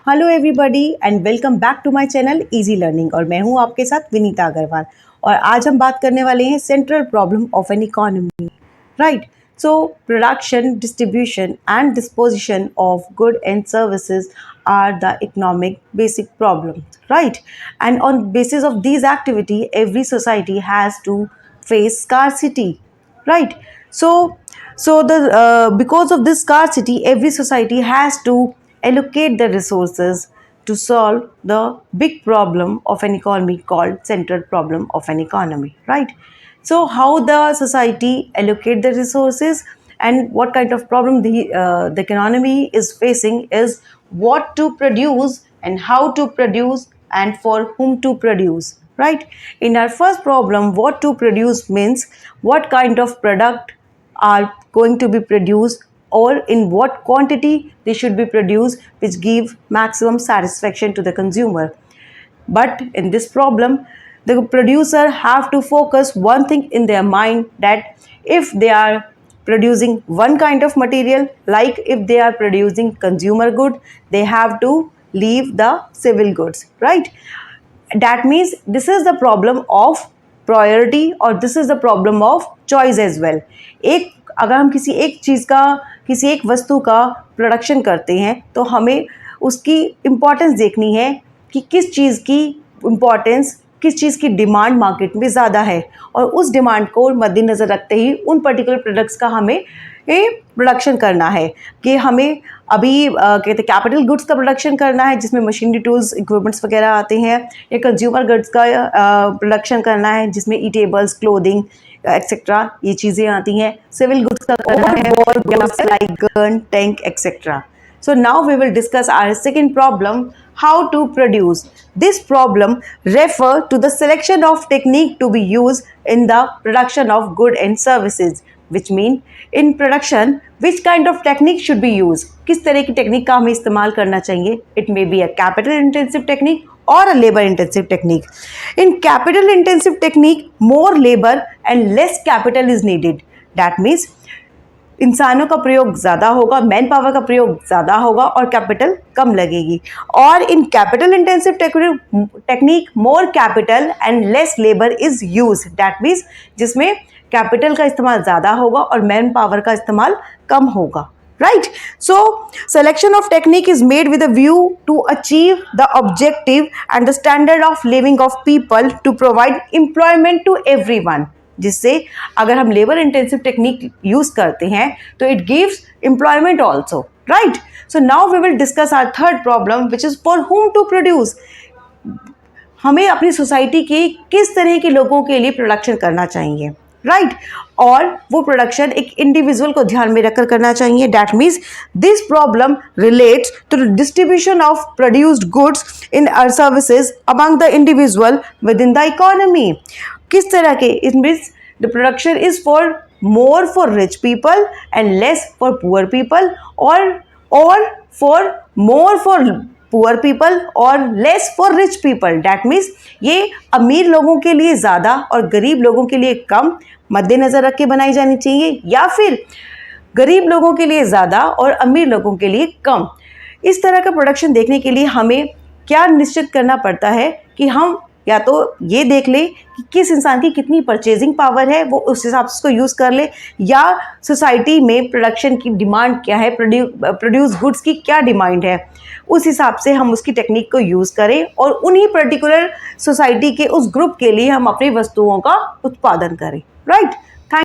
Hello everybody and welcome back to my channel easy learning. और मैं हूं आपके साथ विनीता अग्रवाल। और आज हम बात करने वाले हैं central problem of an economy, right. So production, distribution and disposition of good and services are the economic basic problems, right? And on basis of these activity, every society has to face scarcity, right? So because of this scarcity, every society has to allocate the resources to solve the big problem of an economy called central problem of an economy, right? So how the society allocate the resources and what kind of problem the economy is facing is what to produce and how to produce and for whom to produce, right? In our first problem, what to produce means what kind of product are going to be produced or in what quantity they should be produced which give maximum satisfaction to the consumer. But in this problem, the producer have to focus one thing in their mind, that if they are producing one kind of material, like if they are producing consumer good, they have to leave the civil goods, right? That means this is the problem of priority और this is the problem of choice as well. अगर हम किसी एक चीज़ का, किसी एक वस्तु का प्रोडक्शन करते हैं तो हमें उसकी इम्पॉर्टेंस देखनी है कि किस चीज़ की इम्पॉर्टेंस, किस चीज़ की डिमांड मार्केट में ज़्यादा है, और उस डिमांड को मद्देनज़र रखते ही उन पर्टिकुलर प्रोडक्ट्स का हमें प्रोडक्शन करना है। कि हमें अभी कहते हैं कैपिटल गुड्स का प्रोडक्शन करना है जिसमें मशीनरी टूल्स, इक्विपमेंट्स वगैरह आते हैं, या कंज्यूमर गुड्स का प्रोडक्शन करना है जिसमें ईटेबल्स, क्लोथिंग एक्सेट्रा ये चीज़ें आती हैं। सिविल गुड्स का करना है like gun, tank etcetera. So now we will discuss our second problem, how to produce. This problem refer to the selection of technique to be used in the production of goods and services, which mean in production which kind of technique should be used. किस तरह की technique का हमें इस्तेमाल करना चाहिए? It may be a capital intensive technique or a labor intensive technique. In capital intensive technique, more labor and less capital is needed. That means इंसानों का प्रयोग ज़्यादा होगा, मैन पावर का प्रयोग ज़्यादा होगा और कैपिटल कम लगेगी। और in capital intensive technique more capital and less labour is use. That means जिसमें कैपिटल का इस्तेमाल ज़्यादा होगा और मैन पावर का इस्तेमाल कम होगा, right? So selection of technique is made with a view to achieve the objective and the standard of living of people to provide employment to everyone. जिससे अगर हम लेबर इंटेंसिव टेक्निक यूज करते हैं तो it gives employment also, right? So now we will discuss our third problem which is for whom to produce. हमें अपनी society के किस तरह के लोगों के लिए प्रोडक्शन करना चाहिए, राइट? और वो प्रोडक्शन एक इंडिविजुअल को ध्यान में रखकर करना चाहिए। That means this problem relates to the distribution of produced goods in our services among the individual within the economy. किस तरह के? It means the production is for more for rich people and less for poor people, और for more for poor people और less for rich people. That means ये अमीर लोगों के लिए ज़्यादा और गरीब लोगों के लिए कम मद्देनज़र रख के बनाई जानी चाहिए, या फिर गरीब लोगों के लिए ज़्यादा और अमीर लोगों के लिए कम। इस तरह का प्रोडक्शन देखने के लिए हमें क्या निश्चित करना पड़ता है कि हम या तो ये देख ले कि किस इंसान की कितनी परचेजिंग पावर है, वो उस हिसाब से उसको यूज़ कर ले, या सोसाइटी में प्रोडक्शन की डिमांड क्या है, प्रोड्यूस गुड्स की क्या डिमांड है, उस हिसाब से हम उसकी टेक्निक को यूज़ करें और उन्हीं पर्टिकुलर सोसाइटी के उस ग्रुप के लिए हम अपनी वस्तुओं का उत्पादन करें, राइट?